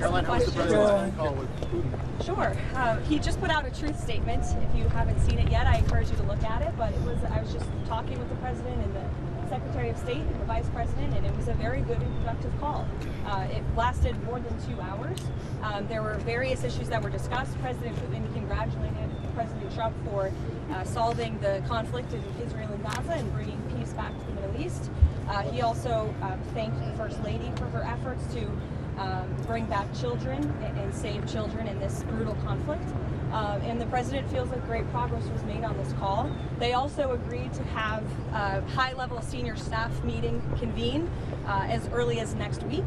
Karoline, how's the president's call with Putin? Sure. He just put out a truth statement. If you haven't seen it yet, I encourage you to look at it. But I was just talking with the president and the Secretary of State and the Vice President, and it was a very good and productive call. It lasted more than 2 hours. There were various issues that were discussed. President Putin congratulated President Trump for solving the conflict in Israel and Gaza and bringing peace back to the Middle East. He also thanked the First Lady for her efforts to bring back children and save children in this brutal conflict. And the president feels like great progress was made on this call. They also agreed to have a high-level senior staff meeting convene as early as next week,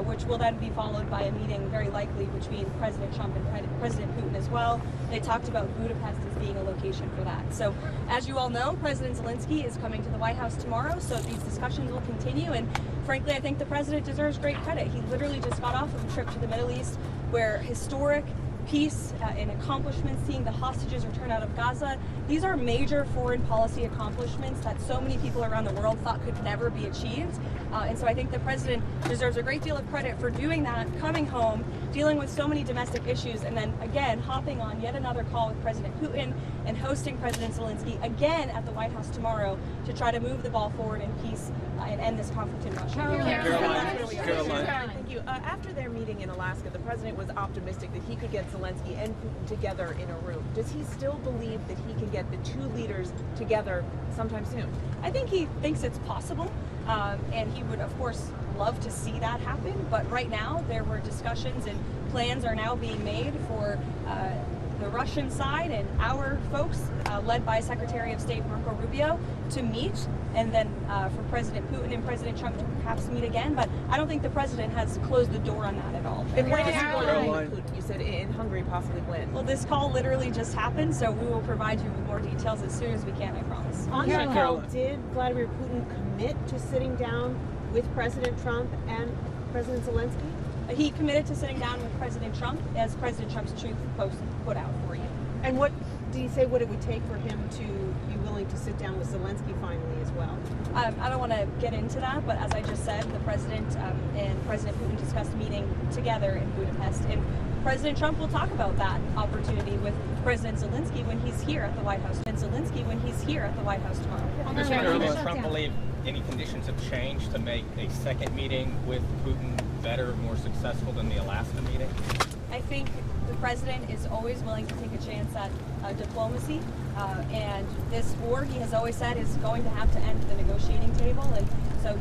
which will then be followed by a meeting very likely between President Trump and President Putin as well. They talked about Budapest as being a location for that. So as you all know, President Zelensky is coming to the White House tomorrow, so these discussions will continue. And frankly, I think the president deserves great credit. He literally just got off of a trip to the Middle East where historic peace and accomplishments, seeing the hostages return out of Gaza. These are major foreign policy accomplishments that so many people around the world thought could never be achieved. And so I think the president deserves a great deal of credit for doing that, coming home, dealing with so many domestic issues, and then again hopping on yet another call with President Putin and hosting President Zelensky again at the White House tomorrow to try to move the ball forward in peace and end this conflict in Russia. Karoline. Thank you. After their meeting in Alaska, the president was optimistic that he could get Zelensky and Putin together in a room. Does he still believe that he can get the two leaders together sometime soon? I think he thinks it's possible, and he would, of course, love to see that happen. But right now, there were discussions and plans are now being made for the Russian side and our folks, led by Secretary of State Marco Rubio, to meet, and then for President Putin and President Trump to perhaps meet again. But I don't think the president has closed the door on that at all. And when is he going to meet Putin? You said in Hungary, possibly when? Well, this call literally just happened, so we will provide you with more details as soon as we can, I promise. On that call, did Vladimir Putin commit to sitting down with President Trump and President Zelensky? He committed to sitting down with President Trump, as President Trump's truth post put out for you. And what did he say what it would take for him to be willing to sit down with Zelensky finally as well? I don't want to get into that, but as I just said, the president and President Putin discussed meeting together in Budapest, and President Trump will talk about that opportunity with President Zelensky when he's here at the White House. And Zelensky when he's here at the White House tomorrow. Does President Trump believe any conditions have changed to make a second meeting with Putin better, more successful than the Alaska meeting? I think the president is always willing to take a chance at diplomacy, and this war, he has always said, is going to have to end at the negotiating table, and so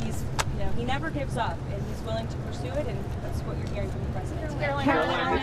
he never gives up, and he's willing to pursue it, and that's what you're hearing from the president. Karoline,